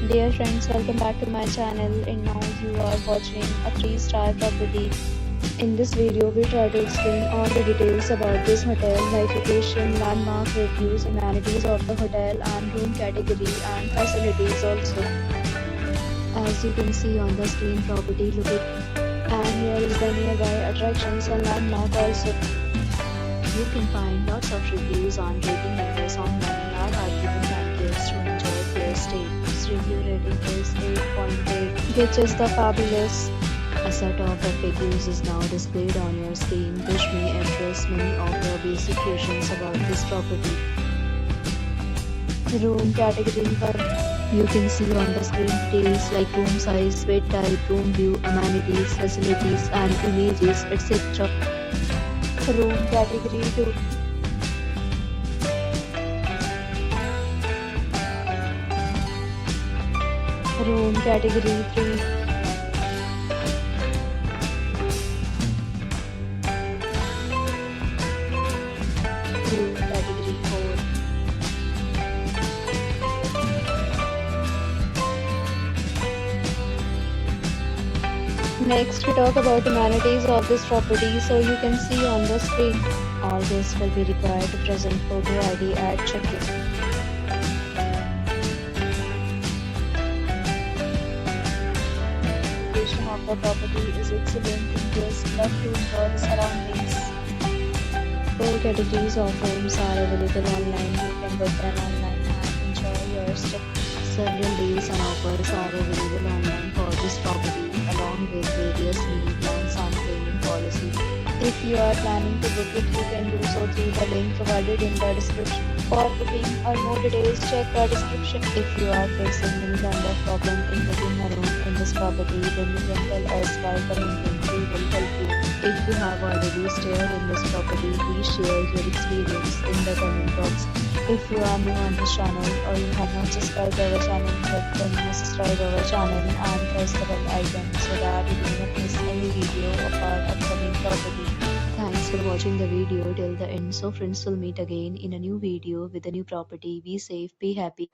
Dear friends, welcome back to my channel, and now you are watching a 3-star property. In this video, we try to explain all the details about this hotel, like location, landmark, reviews, amenities of the hotel, and room category and facilities also. As you can see on the screen, property located, and here is the nearby attractions and landmark also. You can find lots of reviews and rating numbers online that are given by guests to enjoy their stay. Its review rating is 8.8, which is the fabulous. A set of FAQs is now displayed on your screen, which may address many of your basic questions about this property. Room category 1. You can see on the screen details like room size, bed type, room view, amenities, facilities, and images, etc. Room category 2. Room category 3. Room category 4. Next, we talk about amenities of this property. So you can see on the screen, all guests will be required to present photo ID at check-in. Location of the property is excellent. Guests love to enjoy the surroundings. All categories of homes are available online. You can book them online and enjoy your stay. Several deals and offers are available online for this property, along with various meal plans and payment policy. If you are planning to book it, you can do so through the link provided in the description. For booking or more details, check the description. If you are facing any kind of problem in booking a room in this property, then you can tell us by commenting. We will help you. If you have already stayed in this property, please share your experience in the comment box. If you are new on this channel or you have not subscribed our channel yet, then must subscribe our channel and press the bell icon so that you do not miss any video of our upcoming property. Thanks for watching the video till the end. So friends, will meet again in a new video with a new property. Be safe, be happy.